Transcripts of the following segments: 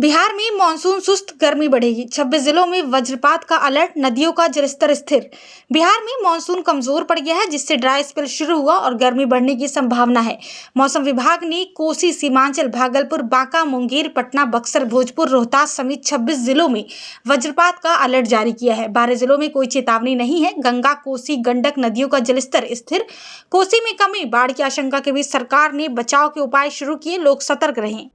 बिहार में मानसून सुस्त, गर्मी बढ़ेगी। 26 जिलों में वज्रपात का अलर्ट, नदियों का जलस्तर स्थिर। बिहार में मानसून कमजोर पड़ गया है, जिससे ड्राई स्पेल शुरू हुआ और गर्मी बढ़ने की संभावना है। मौसम विभाग ने कोसी, सीमांचल, भागलपुर, बांका, मुंगेर, पटना, बक्सर, भोजपुर, रोहतास समेत 26 जिलों में वज्रपात का अलर्ट जारी किया है। 12 जिलों में कोई चेतावनी नहीं है। गंगा, कोसी, गंडक नदियों का जलस्तर स्थिर। कोसी में कमी, बाढ़ की आशंका के बीच सरकार ने बचाव के उपाय शुरू किए, लोग सतर्क रहें।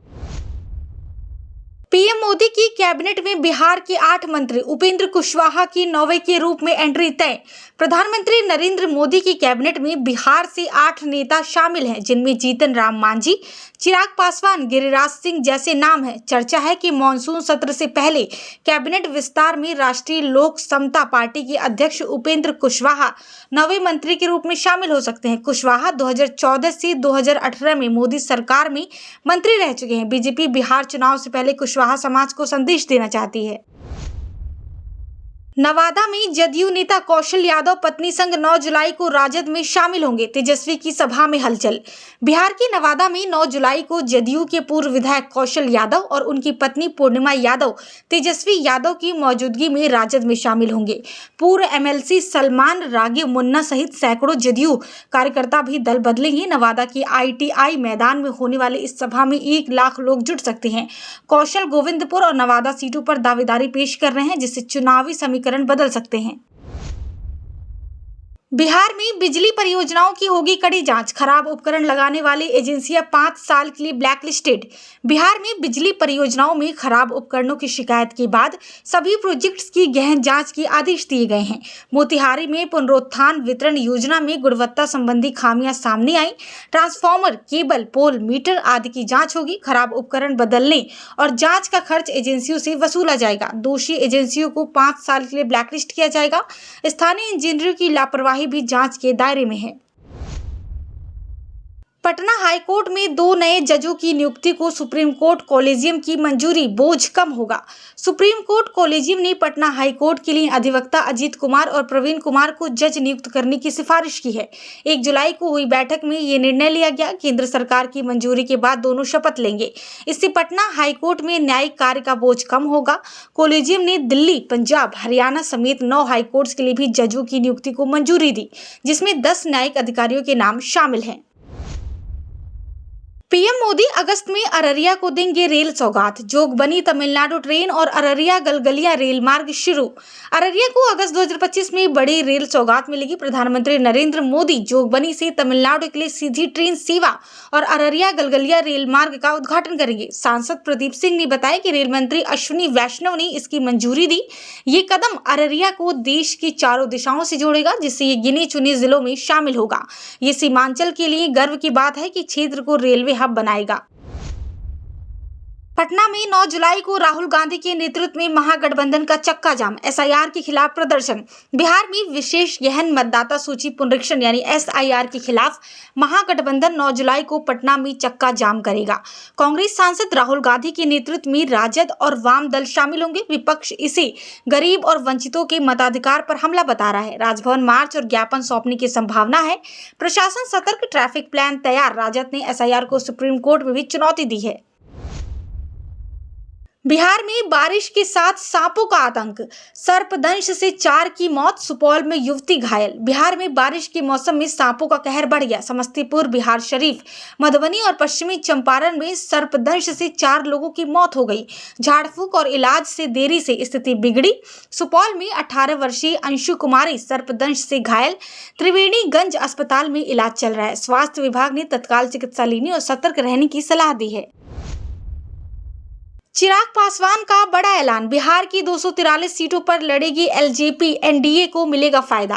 पीएम मोदी की कैबिनेट में बिहार के 8 मंत्री, उपेंद्र कुशवाहा की 9वें के रूप में एंट्री तय। प्रधानमंत्री नरेंद्र मोदी की कैबिनेट में बिहार से 8 नेता शामिल हैं, जिनमें जीतन राम मांझी, चिराग पासवान, गिरिराज सिंह जैसे नाम हैं। चर्चा है कि मानसून सत्र से पहले कैबिनेट विस्तार में राष्ट्रीय लोक समता पार्टी के अध्यक्ष उपेंद्र कुशवाहा 9वें मंत्री के रूप में शामिल हो सकते हैं। कुशवाहा 2014 से 2018 में मोदी सरकार में मंत्री रह चुके हैं। बीजेपी बिहार चुनाव से पहले कुशवाहा समाज को संदेश देना चाहती है। नवादा में जदयू नेता कौशल यादव पत्नी संग 9 जुलाई को राजद में शामिल होंगे। तेजस्वी की सभा में हलचल। बिहार के नवादा में 9 जुलाई को जदयू के पूर्व विधायक कौशल यादव और उनकी पत्नी पूर्णिमा यादव तेजस्वी यादव की मौजूदगी में राजद में शामिल होंगे। पूर्व एमएलसी सलमान रागिब मुन्ना सहित सैकड़ों जदयू कार्यकर्ता भी दल बदलेंगे। नवादा की ITI मैदान में होने वाली इस सभा में 1 लाख लोग जुट सकते हैं। कौशल गोविंदपुर और नवादा सीटों पर दावेदारी पेश कर रहे हैं, जिससे चुनावी समीकरण बदल सकते हैं। बिहार में बिजली परियोजनाओं की होगी कड़ी जांच। खराब उपकरण लगाने वाली एजेंसियां 5 साल के लिए ब्लैकलिस्टेड। बिहार में बिजली परियोजनाओं में खराब उपकरणों की शिकायत के बाद सभी प्रोजेक्ट्स की गहन जांच के आदेश दिए गए हैं। मोतिहारी में पुनरुत्थान वितरण योजना में गुणवत्ता संबंधी खामियां सामने आई। ट्रांसफार्मर, केबल, पोल, मीटर आदि की जांच होगी। खराब उपकरण बदलने और जांच का खर्च एजेंसियों से वसूला जाएगा। दोषी एजेंसियों को 5 साल के लिए ब्लैकलिस्ट किया जाएगा। स्थानीय इंजीनियरों की लापरवाही भी जांच के दायरे में है। पटना हाईकोर्ट में 2 नए जजों की नियुक्ति को सुप्रीम कोर्ट कॉलेजियम की मंजूरी, बोझ कम होगा। सुप्रीम कोर्ट कॉलेजियम ने पटना हाईकोर्ट के लिए अधिवक्ता अजीत कुमार और प्रवीण कुमार को जज नियुक्त करने की सिफारिश की है। 1 जुलाई को हुई बैठक में ये निर्णय लिया गया। केंद्र सरकार की मंजूरी के बाद दोनों शपथ लेंगे। इससे पटना हाईकोर्ट में न्यायिक कार्य का बोझ कम होगा। कॉलेजियम ने दिल्ली, पंजाब, हरियाणा समेत 9 हाईकोर्ट के लिए भी जजों की नियुक्ति को मंजूरी दी, जिसमें 10 न्यायिक अधिकारियों के नाम शामिल हैं। पीएम मोदी अगस्त में अररिया को देंगे रेल सौगात। जोगबनी तमिलनाडु ट्रेन और अररिया गलगलिया रेल मार्ग शुरू। अररिया को अगस्त 2025 में बड़ी रेल सौगात मिलेगी। प्रधानमंत्री नरेंद्र मोदी जोगबनी से तमिलनाडु के लिए सीधी ट्रेन सेवा और अररिया गलगलिया रेल मार्ग का उद्घाटन करेंगे। सांसद प्रदीप सिंह ने बताया कि रेल मंत्री अश्विनी वैष्णव ने इसकी मंजूरी दी। ये कदम अररिया को देश की चारों दिशाओं से जोड़ेगा, जिससे ये गिने चुने जिलों में शामिल होगा। ये सीमांचल के लिए गर्व की बात है कि क्षेत्र को रेलवे हब बनाएगा। पटना में 9 जुलाई को राहुल गांधी के नेतृत्व में महागठबंधन का चक्का जाम। SIR के खिलाफ प्रदर्शन। बिहार में विशेष गहन मतदाता सूची पुनरीक्षण यानी SIR के खिलाफ महागठबंधन 9 जुलाई को पटना में चक्का जाम करेगा। कांग्रेस सांसद राहुल गांधी के नेतृत्व में राजद और वाम दल शामिल होंगे। विपक्ष इसे गरीब और वंचितों के मताधिकार पर हमला बता रहा है। राजभवन मार्च और ज्ञापन सौंपने की संभावना है। प्रशासन सतर्क, ट्रैफिक प्लान तैयार। राजद ने SIR को सुप्रीम कोर्ट में भी चुनौती दी है। बिहार में बारिश के साथ सांपों का आतंक। सर्पदंश से 4 की मौत, सुपौल में युवती घायल। बिहार में बारिश के मौसम में सांपों का कहर बढ़ गया। समस्तीपुर, बिहार शरीफ, मधुबनी और पश्चिमी चंपारण में सर्पदंश से 4 लोगों की मौत हो गई। झाड़ फूक और इलाज से देरी से स्थिति बिगड़ी। सुपौल में 18 वर्षीय अंशु कुमारी सर्पदंश से घायल। त्रिवेणीगंज अस्पताल में इलाज चल रहा है। स्वास्थ्य विभाग ने तत्काल चिकित्सा लेने और सतर्क रहने की सलाह दी है। चिराग पासवान का बड़ा ऐलान। बिहार की 243 सीटों पर लड़ेगी LJP, NDA को मिलेगा फायदा।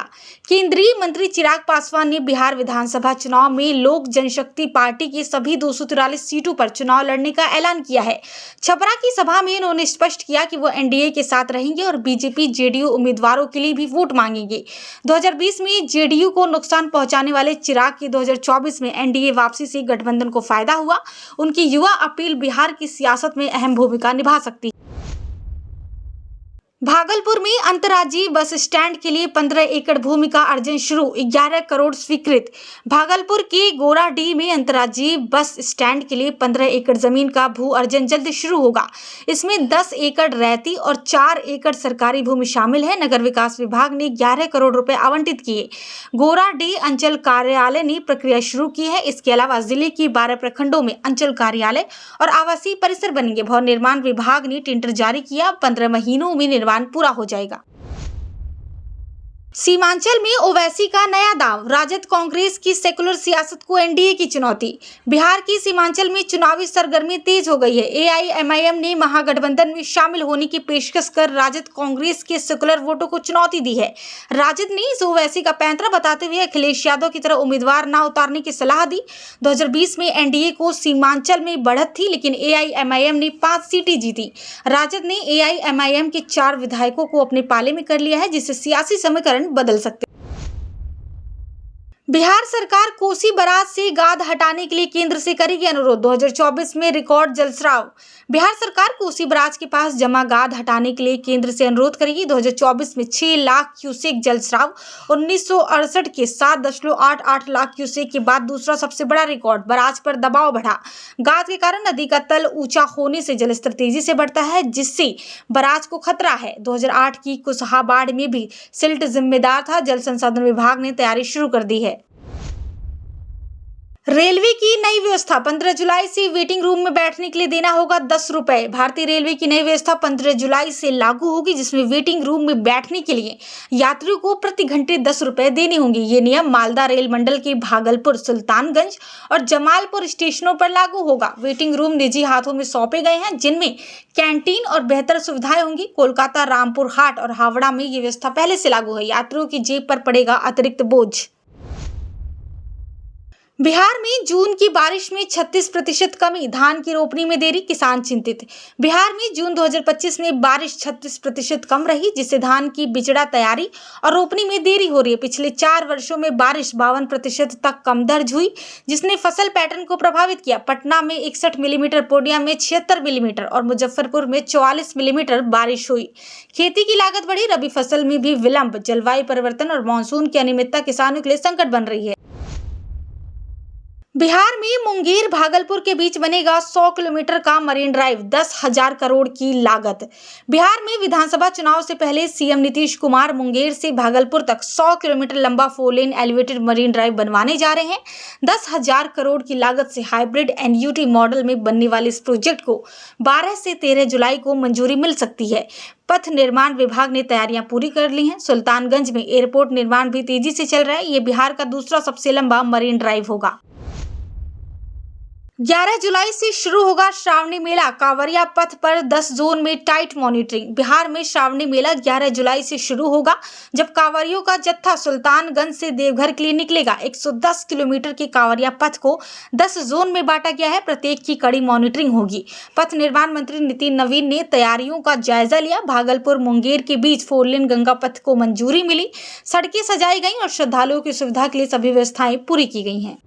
केंद्रीय मंत्री चिराग पासवान ने बिहार विधानसभा चुनाव में लोक जनशक्ति पार्टी की सभी 243 सीटों पर चुनाव लड़ने का ऐलान किया है। छपरा की सभा में उन्होंने स्पष्ट किया कि वो NDA के साथ रहेंगे और BJP, JDU उम्मीदवारों के लिए भी वोट मांगेंगे। 2020 में JDU को नुकसान पहुंचाने वाले चिराग की 2024 में NDA वापसी से गठबंधन को फायदा हुआ। उनकी युवा अपील बिहार की सियासत में अहम भूमिका निभा सकती है। भागलपुर में अंतर्राज्यीय बस स्टैंड के लिए 15 एकड़ भूमि का अर्जन शुरू, 11 करोड़ स्वीकृत। भागलपुर के गोराडीह में अंतर्राज्यीय बस स्टैंड के लिए 15 एकड़ जमीन का भू अर्जन जल्द शुरू होगा। इसमें 10 एकड़ रैती और 4 एकड़ सरकारी भूमि शामिल है। नगर विकास विभाग ने 11 करोड़ रुपए आवंटित किए। गोराडीह अंचल कार्यालय ने प्रक्रिया शुरू की है। इसके अलावा जिले के 12 प्रखंडों में अंचल कार्यालय और आवासीय परिसर बनेंगे। भवन निर्माण विभाग ने टेंडर जारी किया। 15 महीनों में निर्माण पूरा हो जाएगा। सीमांचल में ओवैसी का नया दांव, राजद कांग्रेस की सेकुलर सियासत को एनडीए की चुनौती। बिहार की सीमांचल में चुनावी सरगर्मी तेज हो गई है। एआईएमआईएम ने महागठबंधन में शामिल होने की पेशकश कर राजद कांग्रेस के सेकुलर वोटों को चुनौती दी है। राजद ने इस ओवैसी का पैंतरा बताते हुए अखिलेश यादव की तरह उम्मीदवार न उतारने की सलाह दी। 2020 में एनडीए को सीमांचल में बढ़त थी, लेकिन एआईएमआईएम ने 5 सीटें जीती। राजद ने एआईएमआईएम के 4 विधायकों को अपने पाले में कर लिया है, जिससे सियासी समीकरण बदल सकते। बिहार सरकार कोसी बराज से गाद हटाने के लिए केंद्र से करेगी अनुरोध। 2024 में रिकॉर्ड जलस्राव। बिहार सरकार कोसी बराज के पास जमा गाद हटाने के लिए केंद्र से अनुरोध करेगी। 2024 में 6 लाख क्यूसेक जलस्राव, 1968 के 7.88 लाख क्यूसेक के बाद दूसरा सबसे बड़ा रिकॉर्ड। बराज पर दबाव बढ़ा। गाद के कारण नदी का तल ऊंचा होने से जलस्तर तेजी से बढ़ता है, जिससे बराज को खतरा है। 2008 की कुसहा बाढ़ में भी सिल्ट जिम्मेदार था। जल संसाधन विभाग ने तैयारी शुरू कर दी है। रेलवे की नई व्यवस्था, 15 जुलाई से वेटिंग रूम में बैठने के लिए देना होगा 10 रुपए। भारतीय रेलवे की नई व्यवस्था 15 जुलाई से लागू होगी, जिसमें वेटिंग रूम में बैठने के लिए यात्रियों को प्रति घंटे 10 रुपए देने होंगे। ये नियम मालदा रेल मंडल के भागलपुर, सुल्तानगंज और जमालपुर स्टेशनों पर लागू होगा। वेटिंग रूम निजी हाथों में सौंपे गए हैं, जिनमें कैंटीन और बेहतर सुविधाएं होंगी। कोलकाता, रामपुर हाट और हावड़ा में ये व्यवस्था पहले से लागू है। यात्रियों की जेब पर पड़ेगा अतिरिक्त बोझ। बिहार में जून की बारिश में 36% कमी, धान की रोपनी में देरी, किसान चिंतित। बिहार में जून 2025 में बारिश 36% कम रही, जिससे धान की बिचड़ा तैयारी और रोपनी में देरी हो रही है। पिछले 4 वर्षों में बारिश 52% तक कम दर्ज हुई, जिसने फसल पैटर्न को प्रभावित किया। पटना में 61 मिलीमीटर, पूर्णिया में 76 मिलीमीटर और मुजफ्फरपुर में 44 मिलीमीटर बारिश हुई। खेती की लागत बढ़ी, रबी फसल में भी विलंब, जलवायु परिवर्तन और मानसून की अनियमितता किसानों के लिए संकट बन रही है। बिहार में मुंगेर भागलपुर के बीच बनेगा 100 किलोमीटर का मरीन ड्राइव, 10,000 करोड़ की लागत। बिहार में विधानसभा चुनाव से पहले सीएम नीतीश कुमार मुंगेर से भागलपुर तक 100 किलोमीटर लंबा 4 लेन एलिवेटेड मरीन ड्राइव बनवाने जा रहे हैं। 10,000 करोड़ की लागत से हाइब्रिड एनयूटी मॉडल में बनने वाले इस प्रोजेक्ट को 12 से 13 जुलाई को मंजूरी मिल सकती है। पथ निर्माण विभाग ने तैयारियां पूरी कर ली हैं। सुल्तानगंज में एयरपोर्ट निर्माण भी तेजी से चल रहा है। ये बिहार का दूसरा सबसे लंबा मरीन ड्राइव होगा। 11 जुलाई से शुरू होगा श्रावणी मेला, कांवरिया पथ पर 10 जोन में टाइट मॉनिटरिंग। बिहार में श्रावणी मेला 11 जुलाई से शुरू होगा, जब कांवरियों का जत्था सुल्तानगंज से देवघर के लिए निकलेगा। 110 किलोमीटर के कांवरिया पथ को 10 जोन में बांटा गया है। प्रत्येक की कड़ी मॉनिटरिंग होगी। पथ निर्माण मंत्री नितिन नवीन ने तैयारियों का जायजा लिया। भागलपुर मुंगेर के बीच 4 लेन गंगा पथ को मंजूरी मिली, सड़कें सजाई गई और श्रद्धालुओं की सुविधा के लिए सभी व्यवस्थाएं पूरी की गई हैं।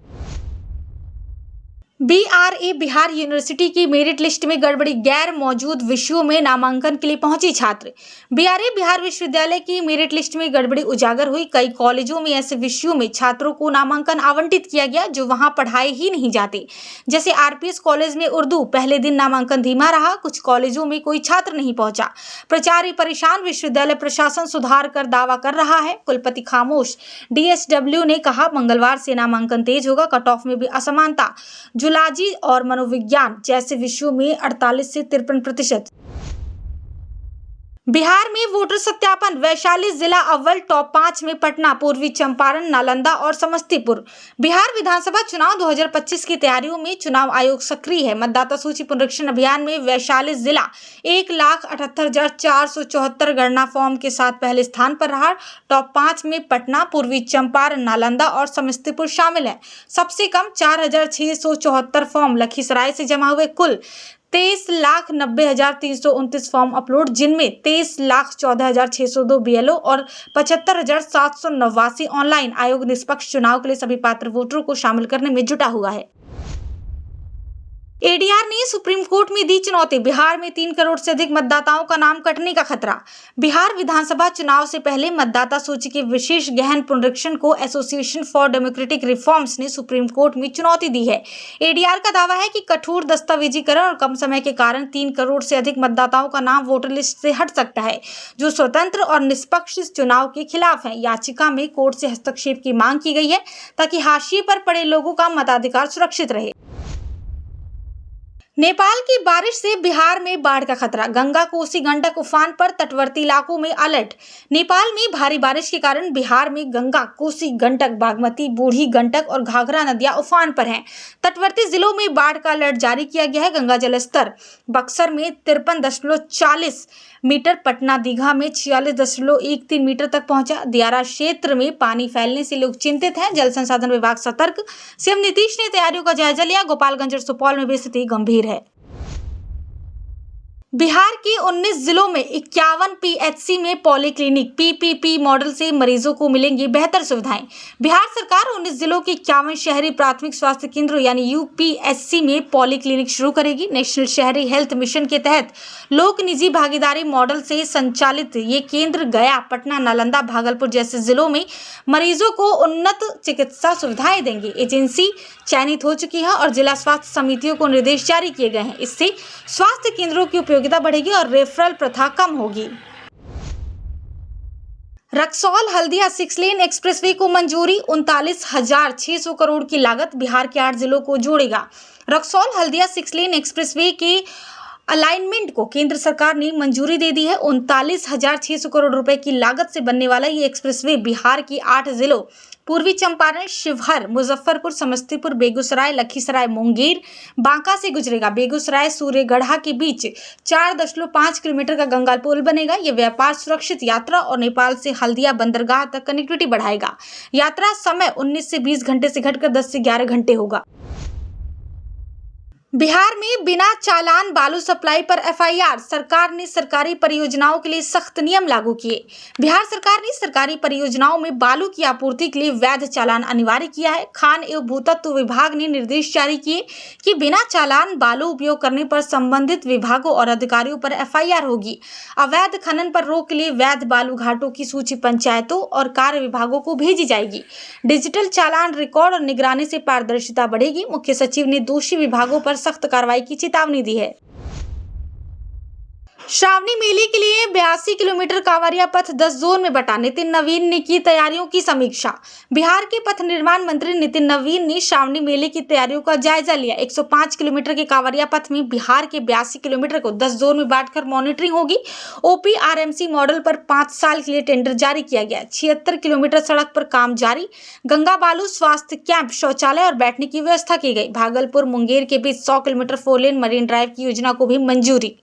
बीआरए बिहार यूनिवर्सिटी की मेरिट लिस्ट में गड़बड़ी, गैर मौजूद विषयों में नामांकन के लिए पहुंची छात्र। बीआरए बिहार विश्वविद्यालय की मेरिट लिस्ट में गड़बड़ी उजागर हुई। कई कॉलेजों में ऐसे विषयों में छात्रों को नामांकन आवंटित किया गया जो वहां पढ़ाए ही नहीं जाते। जैसे आरपीएस कॉलेज में उर्दू, पहले दिन नामांकन धीमा रहा। कुछ कॉलेजों में कोई छात्र नहीं पहुंचा। प्राचार्य परेशान, विश्वविद्यालय प्रशासन सुधार कर दावा कर रहा है। कुलपति खामोश। डीएसडब्ल्यू ने कहा मंगलवार से नामांकन तेज होगा। कट ऑफ में भी असमानता। जूलॉजी और मनोविज्ञान जैसे विषयों में 48 से 53%। बिहार में वोटर सत्यापन, वैशाली जिला अव्वल, टॉप 5 में पटना, पूर्वी चंपारण, नालंदा और समस्तीपुर। बिहार विधानसभा चुनाव 2025 की तैयारियों में चुनाव आयोग सक्रिय है। मतदाता सूची पुनरीक्षण अभियान में वैशाली जिला 1,78,474 गणना फॉर्म के साथ पहले स्थान पर रहा। टॉप 5 में पटना, पूर्वी चंपारण, नालंदा और समस्तीपुर शामिल है। सबसे कम 4,674 फॉर्म लखीसराय से जमा हुए। कुल 23,90,329 फॉर्म अपलोड, जिनमें 23,14,602 बीएलओ और 75,789 ऑनलाइन। आयोग निष्पक्ष चुनाव के लिए सभी पात्र वोटरों को शामिल करने में जुटा हुआ है। एडीआर ने सुप्रीम कोर्ट में दी चुनौती, बिहार में 3 करोड़ से अधिक मतदाताओं का नाम कटने का खतरा। बिहार विधानसभा चुनाव से पहले मतदाता सूची के विशेष गहन पुनरीक्षण को एसोसिएशन फॉर डेमोक्रेटिक रिफॉर्म्स ने सुप्रीम कोर्ट में चुनौती दी है। एडीआर का दावा है कि कठोर दस्तावेजीकरण और कम समय के कारण 3 करोड़ से अधिक मतदाताओं का नाम वोटर लिस्ट से हट सकता है, जो स्वतंत्र और निष्पक्ष चुनाव के खिलाफ है। याचिका में कोर्ट से हस्तक्षेप की मांग की गई है ताकि हाशिए पर पड़े लोगों का मताधिकार सुरक्षित रहे। नेपाल की बारिश से बिहार में बाढ़ का खतरा, गंगा कोसी गंडक उफान पर, तटवर्ती इलाकों में अलर्ट। नेपाल में भारी बारिश के कारण बिहार में गंगा, कोसी, गंडक, बागमती, बूढ़ी गंडक और घाघरा नदियां उफान पर हैं। तटवर्ती जिलों में बाढ़ का अलर्ट जारी किया गया है। गंगा जलस्तर बक्सर में 53.40 मीटर, पटना दीघा में 46.13 मीटर तक पहुंचा। दियारा क्षेत्र में पानी फैलने से लोग चिंतित हैं, जल संसाधन विभाग सतर्क। सीएम नीतीश ने तैयारियों का जायजा लिया। गोपालगंज और सुपौल में भी स्थिति गंभीर है। बिहार के 19 जिलों में 51 पीएचसी में पॉलीक्लिनिक पीपीपी मॉडल से मरीजों को मिलेंगी बेहतर सुविधाएं। बिहार सरकार 19 जिलों के 51 शहरी प्राथमिक स्वास्थ्य केंद्रों यानी यूपीएससी में पॉलीक्लिनिक शुरू करेगी। नेशनल शहरी हेल्थ मिशन के तहत लोक निजी भागीदारी मॉडल से संचालित ये केंद्र गया, पटना, नालंदा, भागलपुर जैसे जिलों में मरीजों को उन्नत चिकित्सा सुविधाएं देंगी। एजेंसी चयनित हो चुकी है और जिला स्वास्थ्य समितियों को निर्देश जारी किए गए हैं। इससे स्वास्थ्य केंद्रों की उपयोगिता बढ़ेगी और रेफरल प्रथा कम होगी। रक्सौल हल्दिया 6 लेन एक्सप्रेसवे को मंजूरी, 39,600 करोड़ की लागत बिहार के 8 जिलों को जोड़ेगा। रक्सौल हल्दिया 6 लेन एक्सप्रेसवे के अलाइनमेंट को केंद्र सरकार ने मंजूरी दे दी है। 39,600 करोड़ रुपए की लागत से बनने वाला ये एक्सप्रेसवे बिहार की 8 जिलों पूर्वी चंपारण, शिवहर, मुजफ्फरपुर, समस्तीपुर, बेगूसराय, लखीसराय, मुंगेर, बांका से गुजरेगा। बेगूसराय सूर्यगढ़ा के बीच 4.5 किलोमीटर का गंगा पुल बनेगा। ये व्यापार, सुरक्षित यात्रा और नेपाल से हल्दिया बंदरगाह तक कनेक्टिविटी बढ़ाएगा। यात्रा समय 19 से 20 घंटे से घटकर 10 से 11 घंटे होगा। बिहार में बिना चालान बालू सप्लाई पर एफआईआर, सरकार ने सरकारी परियोजनाओं के लिए सख्त नियम लागू किए। बिहार सरकार ने सरकारी परियोजनाओं में बालू की आपूर्ति के लिए वैध चालान अनिवार्य किया है। खान एवं भूतत्व विभाग ने निर्देश जारी किए कि बिना चालान बालू उपयोग करने पर संबंधित विभागों और अधिकारियों पर एफआईआर होगी। अवैध खनन पर रोक के लिए वैध बालू घाटों की सूची पंचायतों और कार्य विभागों को भेजी जाएगी। डिजिटल चालान रिकॉर्ड और निगरानी से पारदर्शिता बढ़ेगी। मुख्य सचिव ने दोषी विभागों पर सख्त कार्रवाई की चेतावनी दी है। श्रावणी मेले के लिए 82 किलोमीटर कांवरिया पथ 10 जोन में बटा, नितिन नवीन ने की तैयारियों की समीक्षा। बिहार के पथ निर्माण मंत्री नितिन नवीन ने श्रावणी मेले की तैयारियों का जायजा लिया। 105 किलोमीटर के कांवरिया पथ में बिहार के 82 किलोमीटर को 10 जोन में बांटकर मॉनिटरिंग होगी। ओपीआरएमसी मॉडल पर 5 साल के लिए टेंडर जारी किया गया। 76 किलोमीटर सड़क पर काम जारी। गंगा बालू स्वास्थ्य कैंप, शौचालय और बैठने की व्यवस्था की गई। भागलपुर मुंगेर के बीच 100 किलोमीटर 4 लेन मरीन ड्राइव की योजना को भी मंजूरी।